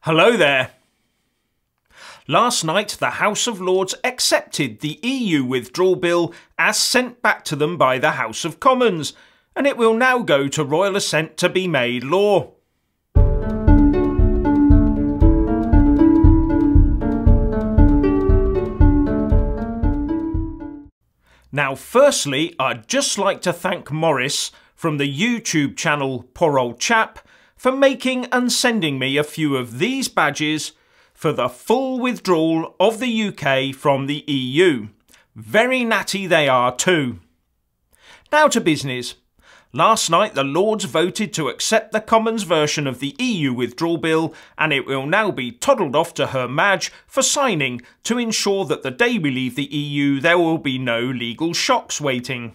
Hello there. Last night, the House of Lords accepted the EU Withdrawal Bill as sent back to them by the House of Commons, and it will now go to Royal Assent to be made law. Now, firstly, I'd just like to thank Maurice from the YouTube channel poroldchap for making and sending me a few of these badges for the full withdrawal of the UK from the EU. Very natty they are too. Now to business. Last night the Lords voted to accept the Commons version of the EU Withdrawal Bill, and it will now be toddled off to Her Maj for signing to ensure that the day we leave the EU there will be no legal shocks waiting.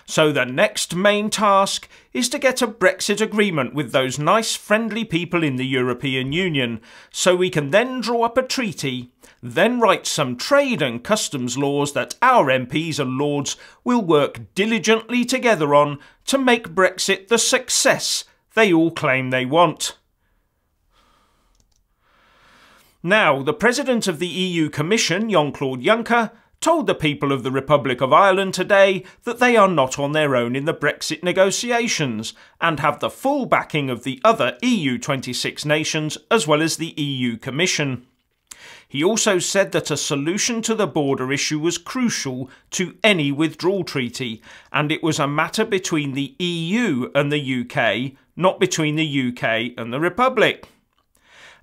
So the next main task is to get a Brexit agreement with those nice friendly people in the European Union, so we can then draw up a treaty, then write some trade and customs laws that our MPs and Lords will work diligently together on to make Brexit the success they all claim they want. Now, the President of the EU Commission, Claude-Juncker, told the people of the Republic of Ireland today that they are not on their own in the Brexit negotiations and have the full backing of the other EU 26 nations as well as the EU Commission. He also said that a solution to the border issue was crucial to any withdrawal treaty, and it was a matter between the EU and the UK, not between the UK and the Republic.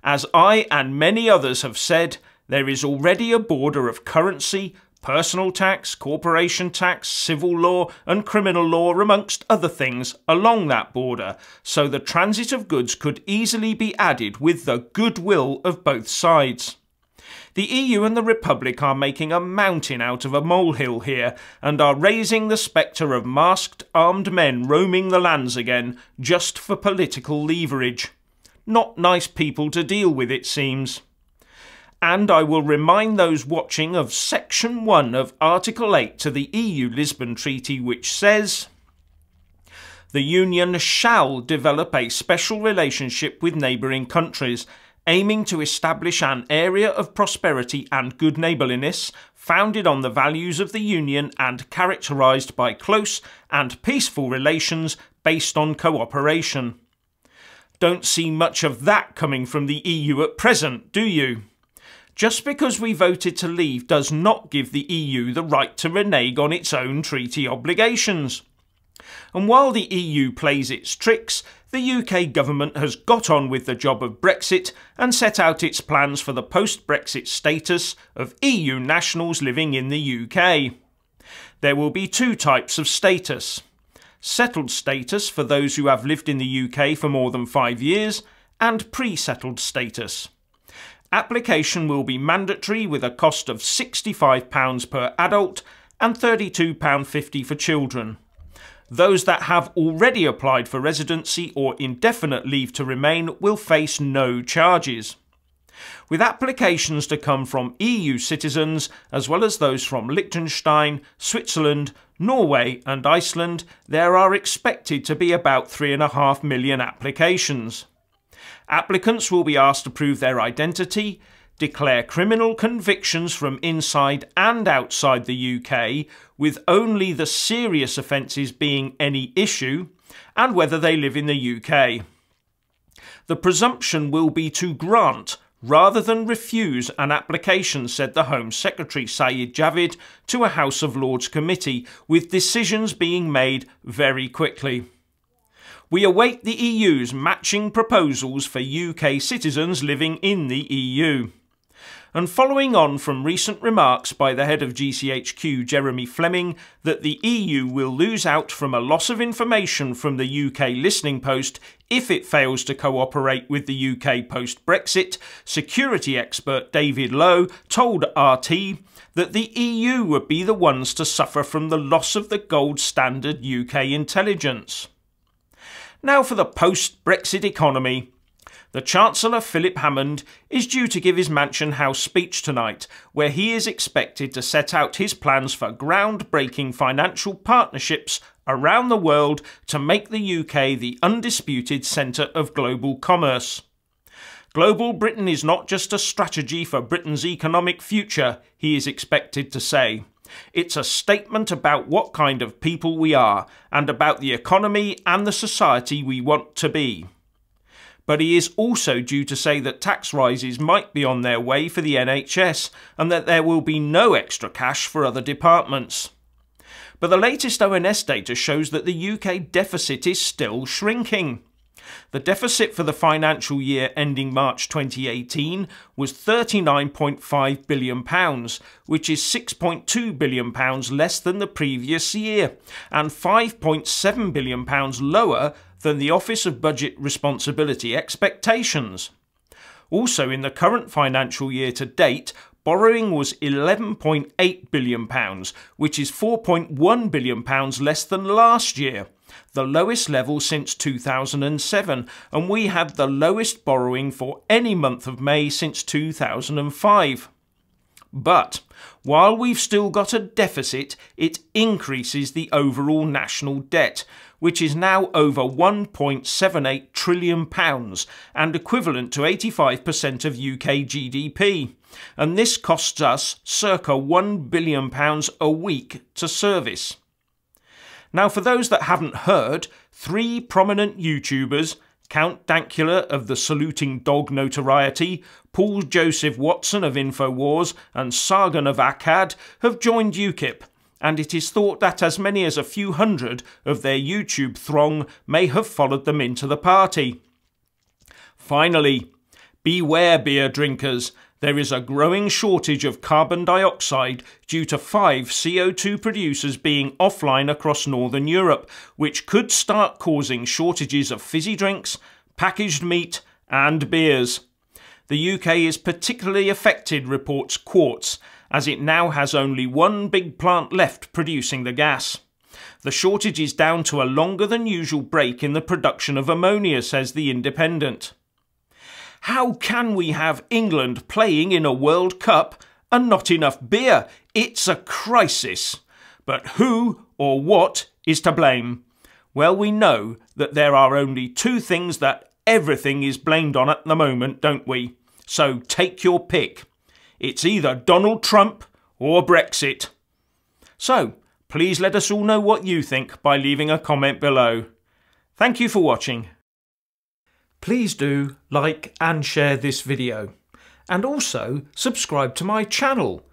As I and many others have said, there is already a border of currency, personal tax, corporation tax, civil law and criminal law amongst other things along that border, so the transit of goods could easily be added with the goodwill of both sides. The EU and the Republic are making a mountain out of a molehill here and are raising the spectre of masked armed men roaming the lands again just for political leverage. Not nice people to deal with, it seems. And I will remind those watching of Section 1 of Article 8 to the EU Lisbon Treaty, which says, "The Union shall develop a special relationship with neighbouring countries, aiming to establish an area of prosperity and good neighbourliness, founded on the values of the Union and characterised by close and peaceful relations based on cooperation." Don't see much of that coming from the EU at present, do you? Just because we voted to leave does not give the EU the right to renege on its own treaty obligations. And while the EU plays its tricks, the UK government has got on with the job of Brexit and set out its plans for the post-Brexit status of EU nationals living in the UK. There will be two types of status: settled status for those who have lived in the UK for more than 5 years, and pre-settled status. Application will be mandatory with a cost of £65 per adult and £32.50 for children. Those that have already applied for residency or indefinite leave to remain will face no charges. With applications to come from EU citizens as well as those from Liechtenstein, Switzerland, Norway and Iceland, there are expected to be about 3.5 million applications. Applicants will be asked to prove their identity, declare criminal convictions from inside and outside the UK, with only the serious offences being any issue, and whether they live in the UK. The presumption will be to grant rather than refuse an application, said the Home Secretary Saeed Javid to a House of Lords committee, with decisions being made very quickly. We await the EU's matching proposals for UK citizens living in the EU. And following on from recent remarks by the head of GCHQ, Jeremy Fleming, that the EU will lose out from a loss of information from the UK listening post if it fails to cooperate with the UK post-Brexit, security expert David Lowe told RT that the EU would be the ones to suffer from the loss of the gold standard UK intelligence. Now for the post-Brexit economy. The Chancellor Philip Hammond is due to give his Mansion House speech tonight, where he is expected to set out his plans for groundbreaking financial partnerships around the world to make the UK the undisputed centre of global commerce. Global Britain is not just a strategy for Britain's economic future, he is expected to say. It's a statement about what kind of people we are, and about the economy and the society we want to be. But he is also due to say that tax rises might be on their way for the NHS, and that there will be no extra cash for other departments. But the latest ONS data shows that the UK deficit is still shrinking. The deficit for the financial year ending March 2018 was £39.5 billion, which is £6.2 billion less than the previous year, and £5.7 billion lower than the Office of Budget Responsibility expectations. Also, in the current financial year to date, borrowing was £11.8 billion, which is £4.1 billion less than last year, the lowest level since 2007, and we had the lowest borrowing for any month of May since 2005. But while we've still got a deficit, it increases the overall national debt, which is now over £1.78 trillion and equivalent to 85% of UK GDP. And this costs us circa £1 billion a week to service. Now, for those that haven't heard, 3 prominent YouTubers, Count Dankula of the Saluting Dog notoriety, Paul Joseph Watson of Infowars and Sargon of Akkad, have joined UKIP, and it is thought that as many as a few hundred of their YouTube throng may have followed them into the party. Finally, beware beer drinkers. There is a growing shortage of carbon dioxide due to 5 CO2 producers being offline across Northern Europe, which could start causing shortages of fizzy drinks, packaged meat and beers. The UK is particularly affected, reports Quartz, as it now has only one big plant left producing the gas. The shortage is down to a longer than usual break in the production of ammonia, says The Independent. How can we have England playing in a World Cup and not enough beer? It's a crisis. But who or what is to blame? Well, we know that there are only 2 things that everything is blamed on at the moment, don't we? So take your pick. It's either Donald Trump or Brexit. So, please let us all know what you think by leaving a comment below. Thank you for watching. Please do like and share this video, and also subscribe to my channel.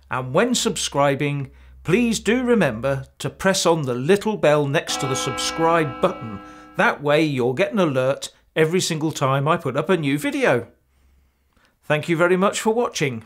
And when subscribing, please do remember to press on the little bell next to the subscribe button. That way you'll get an alert every single time I put up a new video. Thank you very much for watching.